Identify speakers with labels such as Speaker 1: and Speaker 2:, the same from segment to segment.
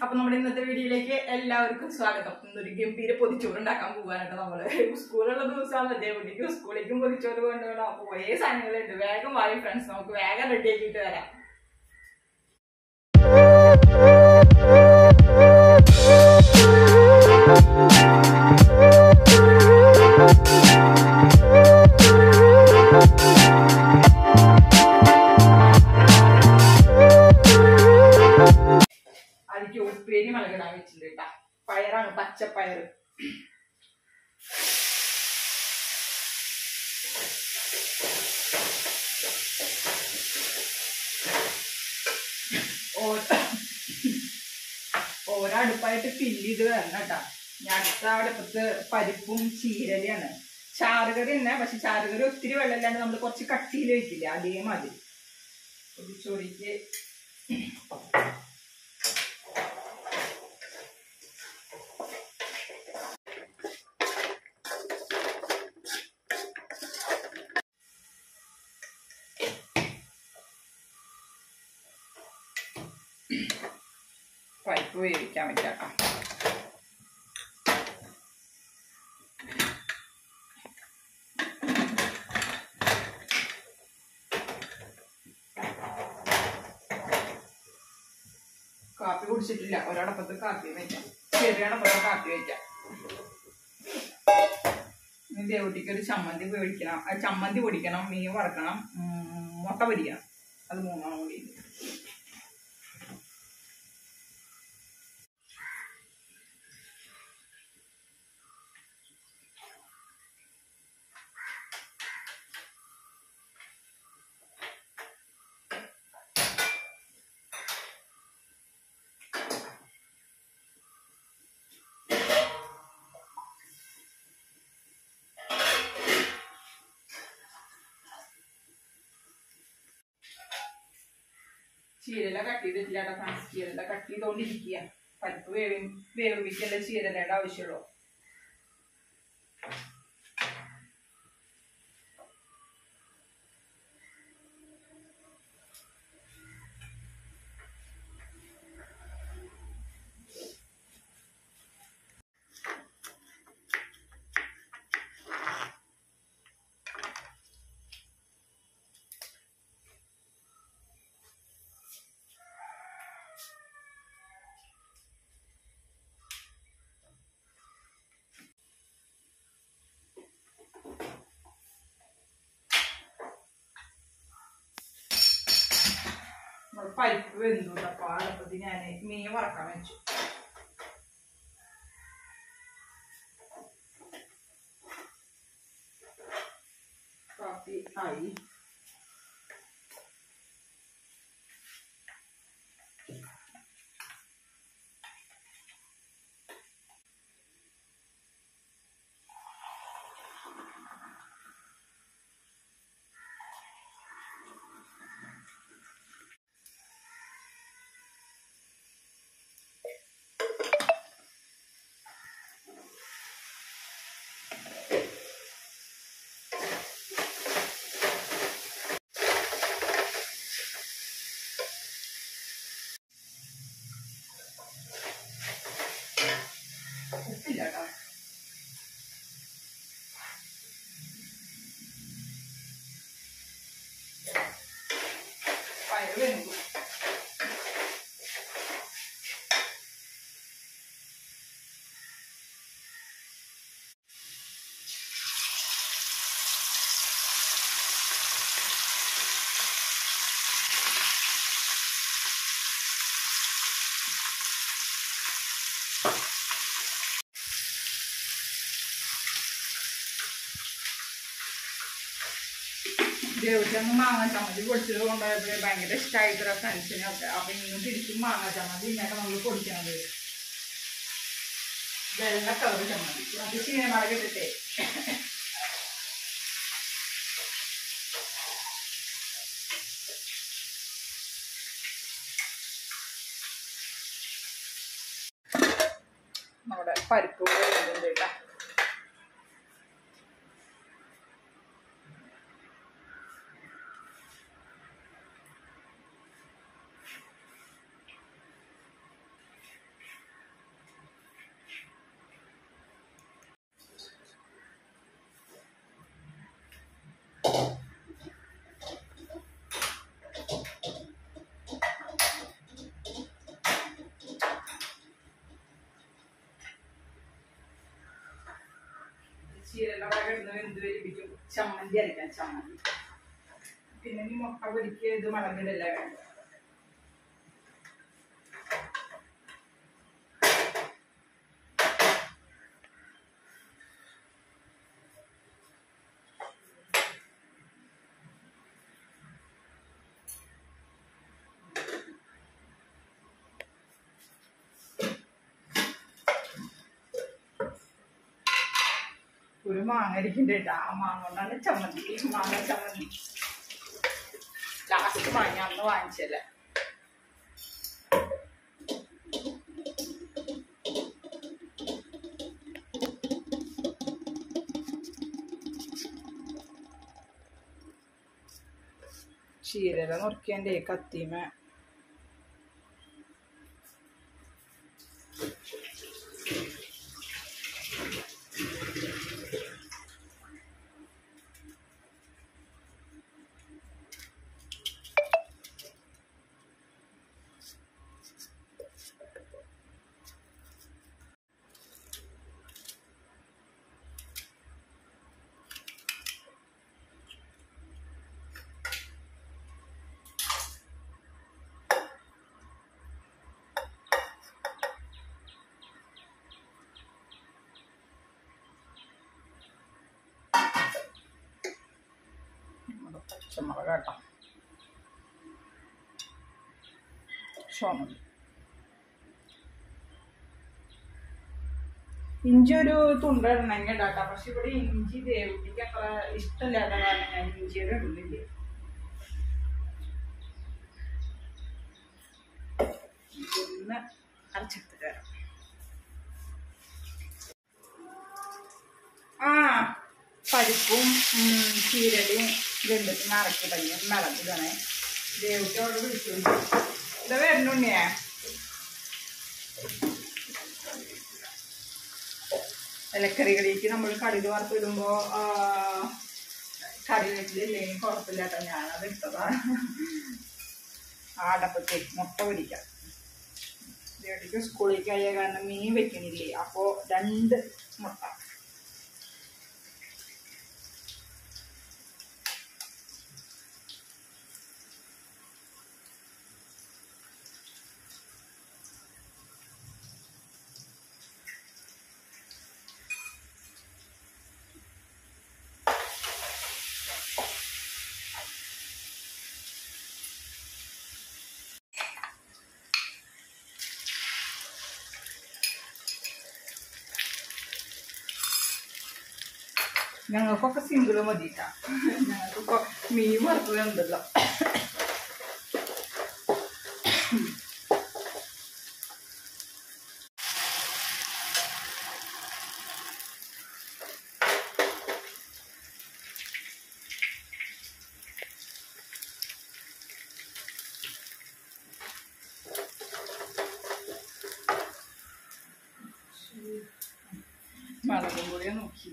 Speaker 1: അപ്പൊ നമ്മുടെ ഇന്നത്തെ വീഡിയോയിലേക്ക് എല്ലാവർക്കും സ്വാഗതം. ഇന്നൊരു ഗംഭീര പൊതിച്ചോറ് ഉണ്ടാക്കാൻ പോകാനായിട്ട് നമ്മള് സ്കൂളുള്ള ദിവസമാണ് ദേവടിക്കും സ്കൂളിലേക്കും പൊതിച്ചോറ് കൊണ്ടുപോകണം. അപ്പൊ കുറേ സാധനങ്ങളുണ്ട്. വേഗം വായി ഫ്രണ്ട്സ്, നമുക്ക് വേഗം റെഡി ആക്കിയിട്ട് വരാം. അതിക്ക് ഉപ്പേരി മുളകിടാൻ വെച്ചിട്ടുണ്ട് കേട്ടാ. പയറാണ്, പച്ചപ്പയർ. ഓരോ അടുപ്പായിട്ട് ഫില്ല് ചെയ്ത് വരണം കേട്ടാ. ഞാൻ അടുത്ത അടുപ്പത്ത് പരിപ്പും ചീരലയാണ്. ചാറുകറി തന്നെ, പക്ഷെ ചാറുകറി ഒത്തിരി വെള്ളമില്ലാണ്ട് നമ്മൾ കുറച്ച് കട്ടിയിൽ വെക്കില്ല, അതേമാതിരി പൊതിച്ചോറിക്ക്. പരിപ്പ് വേവിക്കാൻ വെക്കാം. കാപ്പി കുടിച്ചിട്ടില്ല, ഒരടപ്പത്ത് കാപ്പി വയ്ക്കാം, ചെറിയ അടപ്പത്ത് കാപ്പി വയ്ക്കാം. ദേവട്ടിക്ക് ഒരു ചമ്മന്തി പൊടിക്കണം, ചമ്മന്തി പൊടിക്കണം, മീൻ വറക്കണം, മുട്ട പൊരിക്കണം. അത് മൂന്നെണ്ണം കൂടി. ചീരല കട്ട് ചെയ്തിട്ടില്ല കേട്ടോ ഫ്രണ്ട്സ്. ചീരല കട്ട് ചെയ്തോണ്ടിരിക്കുക. പരിപ്പ് വേവിക്കല്ല ചീരലയുടെ ആവശ്യമുള്ളൂ. പരിപ്പ് വെന്തു. അപ്പൊ അടുപ്പത്തിൽ ഞാൻ മീൻ വറക്കാൻ വെച്ചു. കാപ്പി ആയി. ഉപ്പില്ല കേട്ടോ. പയറ് വെന്തു. ദേവച്ചങ്ങ് മാങ്ങ ചമ്മന്തി പൊടിച്ചത് കൊണ്ടുപോയപ്പോഴേ ഭയങ്കര ഇഷ്ടമായിട്ടോ ഫ്രണ്ട്സിനൊക്കെ. അപ്പൊ ഇന്നും തിരിച്ചും മാങ്ങ ചമ്മന്തി ഇന്നൊക്കെ നമ്മൾ പൊടിക്കണത്. വെള്ള കളർ ചമ്മന്തി, അത് ചീനമുളക് ഇട്ടിട്ടേ. നമ്മുടെ പരിപ്പ് കേട്ടാ. ചീരയുടെ വക ഇടുന്ന വെന്ത് വരിപ്പിക്കും. ചമ്മന്തി അരക്കാൻ ചമ്മന്തി. പിന്നെ ഈ മുട്ട പൊരിക്ക് ഇത് മടങ്ങിടല്ല വേണ്ട. ഒരു മാങ്ങ ഇരിക്കുന്നുണ്ട്. ആ മാങ്ങ കൊണ്ടാണ് ചമ്മന്തി. മാങ്ങ ചമ്മന്തി ലാസ്റ്റ് മാങ്ങ അന്ന് വാങ്ങിച്ചല്ലേ. ചീരല നുറുക്കിയതിൻ്റെ കത്തിമ പച്ചമുളക് കേട്ടോ. ചുമന്ന് ഇഞ്ചി ഒരു തുണ്ടിടണമെങ്കിൽ ഇടാട്ടോ. പക്ഷെ ഇവിടെ ഇഞ്ചി ദേവുട്ടിക്ക് അത്ര ഇഷ്ടമില്ലാത്ത കാരണം ഞാൻ ഇഞ്ചിയുടെ ഇടുന്നില്ലേ. ഒന്ന് അരച്ചെടുത്ത് തരാം. പരിപ്പും ചീരലും വെള്ളത്തിന് അരക്കി തന്നെ മിളകിടണേ. ദേവുട്ടി അവിടെ വിളിച്ചു. ഇത് വരുന്നുണ്ണിയേ. ഇലക്കറികളിലേക്ക് നമ്മൾ കടുക് വറുത്തിടുമ്പോൾ കറിവേപ്പിലില്ലെങ്കിൽ കുഴപ്പമില്ലാട്ടോ. ഞാനത് ഇട്ടതാണ്. അടപ്പത്തേക്ക് മുട്ട പൊരിക്കാം. ദേവുട്ടിക്ക് സ്കൂളിലേക്ക് ആയ കാരണം മീൻ വെക്കണില്ലേ. അപ്പോൾ 2 മുട്ട. ഞങ്ങൾക്കൊക്കെ സിംഗിള് മതിട്ടാ. ഞങ്ങൾക്കിപ്പോ മീൻ വറുത്തതുണ്ടല്ലോ. മുളകും കൂടി നോക്കി.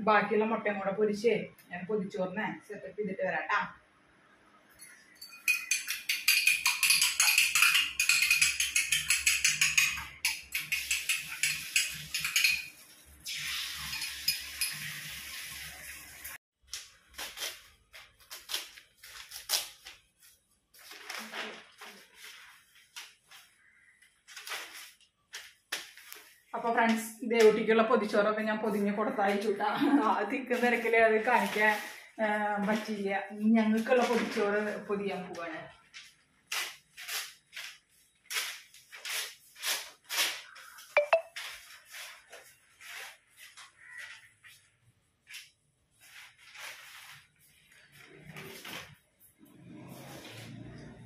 Speaker 1: ബാക്കിയുള്ള മുട്ടയും കൂടെ പൊരിച്ച് ഞാൻ പൊതിച്ചോറിനെ സെറ്റപ്പ് ചെയ്തിട്ട് വരാട്ടാ. അപ്പോൾ ഫ്രണ്ട്സ്, ദേവുട്ടിക്കുള്ള പൊതിച്ചോറൊക്കെ ഞാൻ പൊതിഞ്ഞ് കൊടുത്തയച്ചുട്ടാ. തിക്ക് തിരക്കിൽ അത് കാണിക്കാൻ പറ്റില്ല. ഞങ്ങൾക്കുള്ള പൊതിച്ചോറ് പൊതിയാൻ പോവാണ്.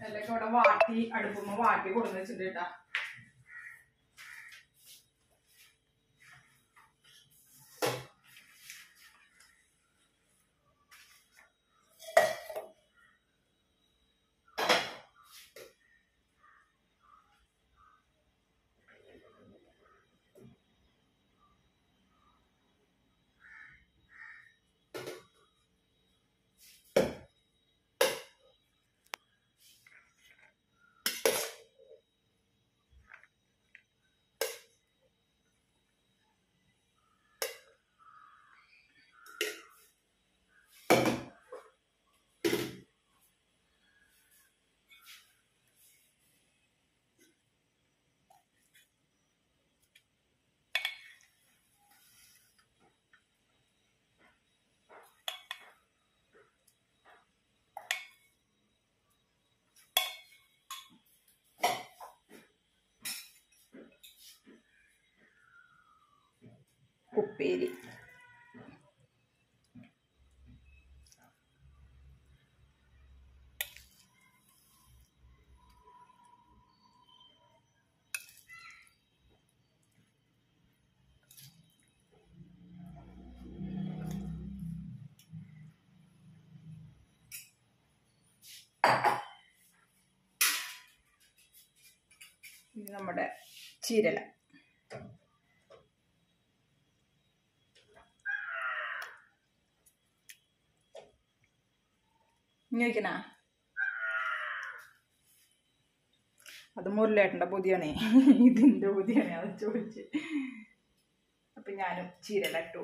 Speaker 1: എല്ലൊക്കെ ഇവിടെ വാട്ടി അടുപ്പുമ്പോൾ വാട്ടി കൊടുന്ന് വെച്ചിട്ട് കേട്ടാ. ഉപ്പേരി ഇത് നമ്മുടെ ചീരല. ഇങ്ങനെ അത് മുരളേട്ടൻ്റെ പൊതിയാണേ, ഇതിൻ്റെ പൊതിയാണേ, അത് ചോദിച്ച്. അപ്പം ഞാനും ചീരല ഇട്ടു.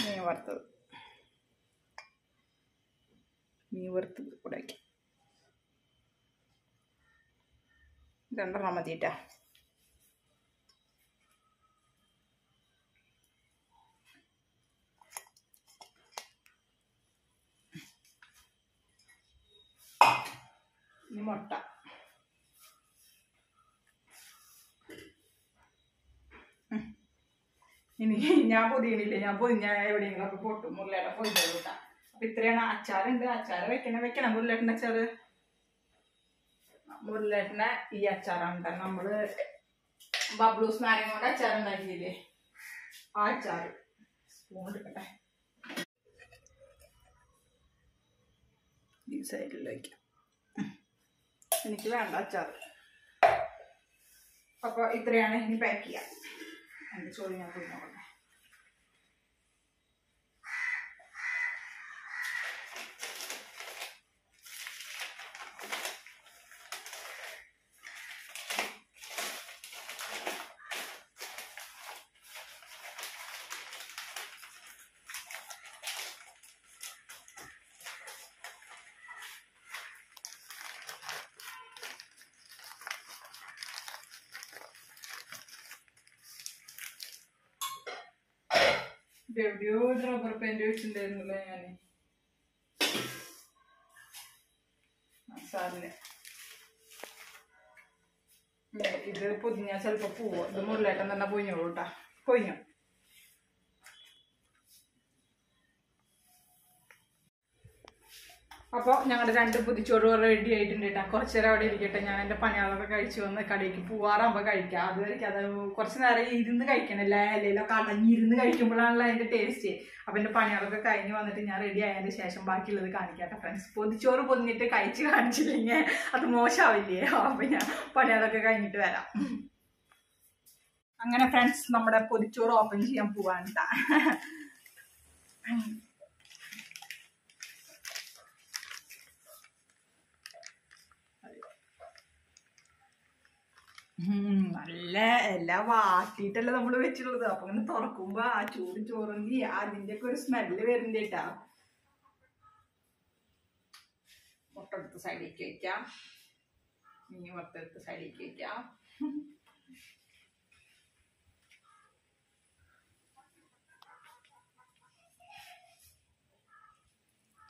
Speaker 1: മീൻ വറുത്തത് കൂടെ വയ്ക്കാം. രണ്ടെണ്ണം മതിയിട്ടാ. ഇനി മുട്ട. ഇനി ഞാൻ പൊതിയണില്ലേ, ഞാൻ എവിടെയെങ്കിലുമൊക്കെ പൊട്ടും. മുരളേട്ടൻ പൊതിഞ്ഞ കൂട്ടാ. അപ്പൊ ഇത്രയാണ്. അച്ചാറുണ്ട്, അച്ചാറ് വെക്കണം. മുരളേട്ടൻ്റെ അച്ചാറ്, മുരളേട്ടൻ്റെ ഈ അച്ചാറാണ്. കാരണം നമ്മള് ബബ്ലൂസ് നാരങ്ങ കൊണ്ട് അച്ചാർ ഉണ്ടാക്കിയില്ലേ, ആ അച്ചാറ്. സ്പൂൺ എടുക്കട്ടെ, ഈ സൈഡിലേക്ക്. എനിക്ക് വേണ്ട അച്ചാർ. അപ്പൊ ഇത്രയാണ്. ഇനി പാക്ക് ചെയ്യാം. എൻ്റെ ചോറ് ഞാൻ പോയി നോക്കട്ടെ. എവിടെയോ റബ്ബർ പെയിന്റ് വെച്ചിട്ടുണ്ടായിരുന്നല്ലോ ഞാന് സാറിന്. ഇത് പൊതിഞ്ഞാൽ ചിലപ്പോ പോവോ. ഇത് മുരളേട്ടൻ തന്നെ പൊതിഞ്ഞോളൂ കേട്ടാ. പൊതിഞ്ഞോ. അപ്പോൾ ഞങ്ങളുടെ 2 പൊതിച്ചോറ് റെഡി ആയിട്ടുണ്ട് കേട്ടോ. കുറച്ച് നേരം അവിടെ ഇരിക്കട്ടെ. ഞാൻ എൻ്റെ പണികളൊക്കെ കഴിച്ച് വന്ന് കടയിലേക്ക് പോവാറാകുമ്പോൾ കഴിക്കാം. അതുവരെയ്ക്ക് അത് കുറച്ച് നേരം ഇരുന്ന് കഴിക്കണല്ലേ, അല്ലെങ്കിൽ കടഞ്ഞിരുന്ന് കഴിക്കുമ്പോഴാണല്ലോ അതിൻ്റെ ടേസ്റ്റ്. അപ്പം എൻ്റെ പണികളൊക്കെ കഴിഞ്ഞ് വന്നിട്ട് ഞാൻ റെഡി ആയതിന് ശേഷം ബാക്കിയുള്ളത് കാണിക്കാം ഫ്രണ്ട്സ്. പൊതിച്ചോറ് പൊതിഞ്ഞിട്ട് കഴിച്ച് കാണിച്ചില്ലെങ്കിൽ അത് മോശമാവില്ലേ. അപ്പം ഞാൻ പണികളൊക്കെ കഴിഞ്ഞിട്ട് വരാം. അങ്ങനെ ഫ്രണ്ട്സ് നമ്മുടെ പൊതിച്ചോറ് ഓപ്പൺ ചെയ്യാൻ പോവാണ്. നല്ല എല്ലാം വാട്ടിയിട്ടല്ലേ നമ്മൾ വെച്ചിട്ടുള്ളത്. അപ്പൊ ഇങ്ങനെ തുറക്കുമ്പോ ആ ചൂട് ചോറിന്റെ അതിന്റെ ഒക്കെ ഒരു സ്മെല്ല് വരുന്നുണ്ട്. മുട്ട എടുത്ത് സൈഡിലേക്ക് വയ്ക്കാം, മീൻ വറുത്തെടുത്ത് സൈഡിലേക്ക് വയ്ക്കാം.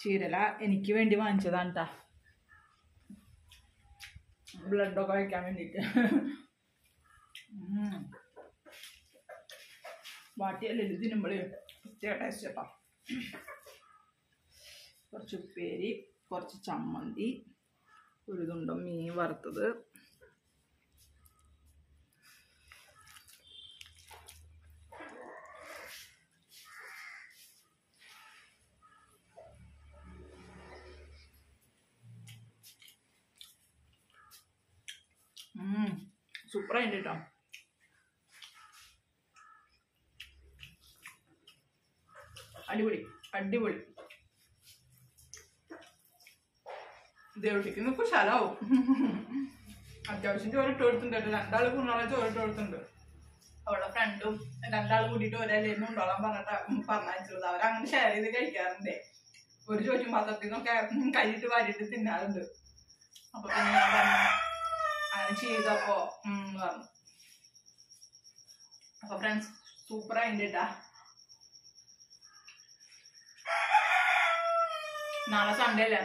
Speaker 1: ചീരല എനിക്ക് വേണ്ടി വാങ്ങിച്ചതാണ് കേട്ടാ, ബ്ലഡൊക്കെ വയ്ക്കാൻ വേണ്ടിട്ട്. വാട്ടിയല്ലേ ഇത് തിന്നുമ്പോഴേ പ്രത്യേക ടേസ്റ്റ് കേട്ടോ. കുറച്ച് ഉപ്പേരി, കുറച്ച് ചമ്മന്തി, ഒരു തുണ്ടം മീൻ വറുത്തത്, സൂപ്പറായിട്ട് കേട്ടോ. അടിപൊളി അടിപൊളി. ദേവട്ടിക്ക് കുശാലാവും. അത്യാവശ്യം ചോറിട്ട് കൊടുത്തിട്ടുണ്ട്. 2 കുഞ്ഞാളെ ചോറിട്ട് കൊടുത്തിട്ടുണ്ട്. അവളുടെ ഫ്രണ്ടും 2 കൂടിയിട്ട് ഒരേലേന്ന് ഉണ്ടോളാൻ പറഞ്ഞിട്ടുള്ളത്. അവരങ്ങനെ ഷെയർ ചെയ്ത് കഴിക്കാറുണ്ട്. ഒരു ചോറ്റും പാത്രത്തിൽ നിന്നൊക്കെ കൈയിട്ട് വാരിയിട്ട് തിന്നാറുണ്ട്. അപ്പൊ പിന്നെ ഞാൻ പറഞ്ഞു അങ്ങനെ ചെയ്തപ്പോ പറഞ്ഞു. അപ്പൊ ഫ്രണ്ട്സ് സൂപ്പറായിട്ട് കേട്ടാ. നാളെ സൺഡേ അല്ലേ,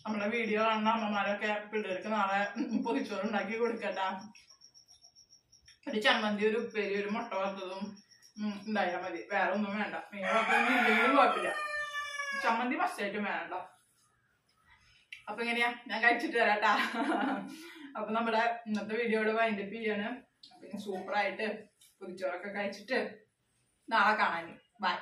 Speaker 1: നമ്മളെ വീഡിയോ കാണുന്ന അമ്മമാരൊക്കെ പിള്ളേർക്ക് നാളെ പൊതിച്ചോറ് ഉണ്ടാക്കി കൊടുക്കട്ടാ. ഒരു ചമ്മന്തി, ഒരു ഉപ്പേരി, ഒരു മുട്ട വറുത്തതും ഉണ്ടായാൽ മതി, വേറെ ഒന്നും വേണ്ട. മീൻ വറുത്തതൊന്നും ഇല്ലെങ്കിലും കുഴപ്പമില്ല, ചമ്മന്തി മസ്റ്റായിട്ടും വേണ്ട. അപ്പൊ എങ്ങനെയാ, ഞാൻ കഴിച്ചിട്ട് തരാട്ടാ. അപ്പൊ നമ്മുടെ ഇന്നത്തെ വീഡിയോയുടെ വൈൻഡപ്പ് ചെയ്യാണ്. അപ്പൊ സൂപ്പറായിട്ട് പൊതിച്ചോറൊക്കെ കഴിച്ചിട്ട് നാളെ കാണാൻ. ബൈ.